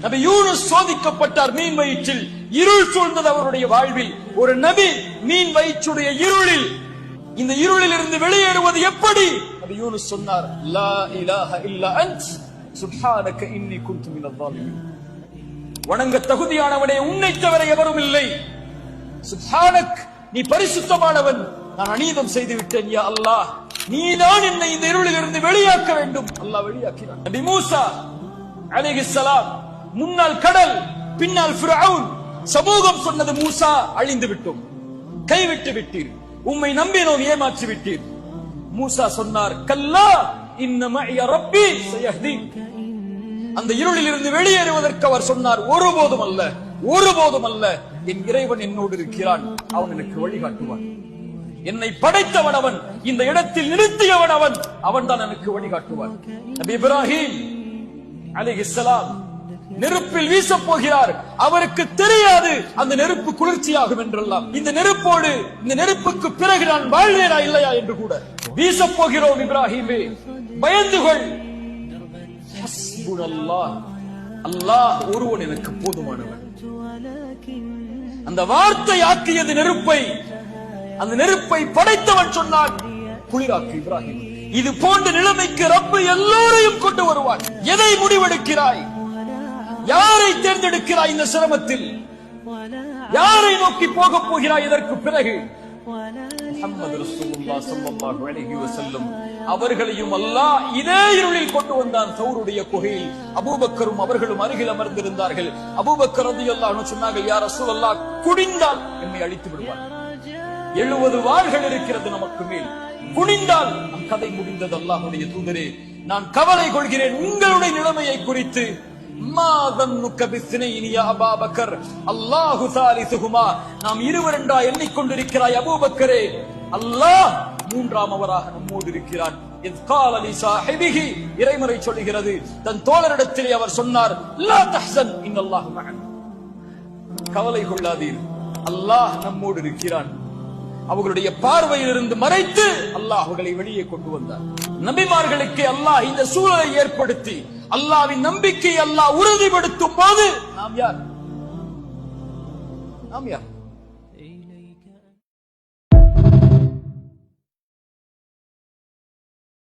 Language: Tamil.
நபி யூனுஸ் சோதிக்கப்பட்டார் மீன் வயிற்றில். இருள் சூழ்ந்தது அவருடைய வாழ்வில். ஒரு நபி மீன் வயிற்றுடைய இருளில், இந்த இருளில் இருந்து வெளியேறுவது எப்படி? நபி யூனுஸ் சொன்னார், லா இலாஹ இல்லா அன்த் சுப்ஹானக இன்னி குன்து மினல் ஸாலிமீன். வணங்க தகுதியானவனே, உன்னை தவிர எவரும் இல்லை. சுப்ஹானக், நீ பரிசுத்தமானவன், நான் அநீதம் செய்து விட்டேன். யா அல்லாஹ், நீதான் என்னை இந்த இருளில் இருந்து வெளியாக்க வேண்டும். அல்லாஹ் வெளியாக்கினான். நபி மூசா அலைஹிஸ்ஸலாம், முன்னால் கடல், பின்னால் ஃபிரௌன். சமூகம் சொன்னது, மூசா அழிந்து விட்டோம், கைவிட்டு விட்டீர், உம்மை நம்பினோம், ஏமாற்றி விட்டீர். மூசா சொன்னார், கல்லா இன்ன மஇய ரப்பி சயஹ்தீன். அந்த இருளில் இருந்து வெளியேறுவதற்கு அவர் சொன்னார், ஒருபோதும் அல்ல, ஒருபோதும் அல்ல, என் இறைவன் என்னோடு இருக்கிறான், அவன் எனக்கு வழிகாட்டுவான். என்னை படைத்தவன் அவன், இந்த இடத்தில் நிறுத்தியவன் அவன், அவன் தான் எனக்கு வழிகாட்டுவான். நபி இப்ராஹிம் அலைஹிஸ்ஸலாம் நெருப்பில் வீசப் போகிறார். அவருக்கு தெரியாது அந்த நெருப்பு குளிர்ச்சியாகும் என்றெல்லாம். இந்த நெருப்போடு, இந்த நெருப்புக்கு பிறகு நான் வாழ்வேனா இல்லையா என்று கூட. வீசப் போகிறோம் இப்ராஹிமே, பயந்துகொள். அல்லாஹ் ஒருவன் எனக்கு போதுமானவன். அந்த வார்த்தை ஆக்கியது நெருப்பை. அந்த நெருப்பை படைத்தவன் சொன்னான், குளிராக்கு இப்ராஹிம். இது போன்ற நிலைமைக்கு ரப்பு எல்லோரையும் கொண்டு வருவான். எதை முடிவெடுக்கிறாய்? யாரை தேர்ந்தெடுக்கிறாய்? இந்த சிரமத்தில் யாரை நோக்கி போக போகிறாய்? இதற்கு பிறகு முஹம்மது ரசூலுல்லாஹ் ஸல்லல்லாஹு அலைஹி வஸல்லம் அவர்களையும் அல்லாஹ் இதே இருளில் கொண்டு வந்தான். தௌருடைய குகையில் அபூபக்கரும் அவர்களும் அருகில் அமர்ந்திருந்தார்கள். அபூபக்கர் ரலியல்லாஹு அன்ஹு சொன்னார்கள், யா ரசூலல்லாஹ், குனிந்தால் என்னை அழித்து விடுவார். 70 வாள்கள் இருக்கிறது நமக்கு மேல், குனிந்தால் நம் கதை முடிந்தது. அல்லாஹ்வுடைய தூதரே, நான் கவலை கொள்கிறேன் உங்களுடைய நிலைமையை குறித்து. நாம் இருவர் என்றா எண்ணிக்கொண்டிருக்கிறாய் அபூபக்கரே, அல்லாஹ் மூன்றாம் அவராக நம்மோடு இருக்கிறான். இறைமறை சொல்லுகிறது, தன் தோழரிடத்திலே அவர் சொன்னார், லா தஹ்சன் இன்னல்லாஹு மஅனா, கவலை கொள்ளாதீர், அல்லாஹ் நம்மோடு இருக்கிறான். அவர்களுடைய பார்வையில் இருந்து மறைத்து அல்லாஹ் அவர்களை வெளியே கொண்டு வந்தார். நபிமார்களுக்கு அல்லாஹ் இந்த சூழலை ஏற்படுத்தி அல்லாஹ்வின் நம்பிக்கை அல்லாஹ் உறுதிப்படுத்தும் போது நாம் யார்?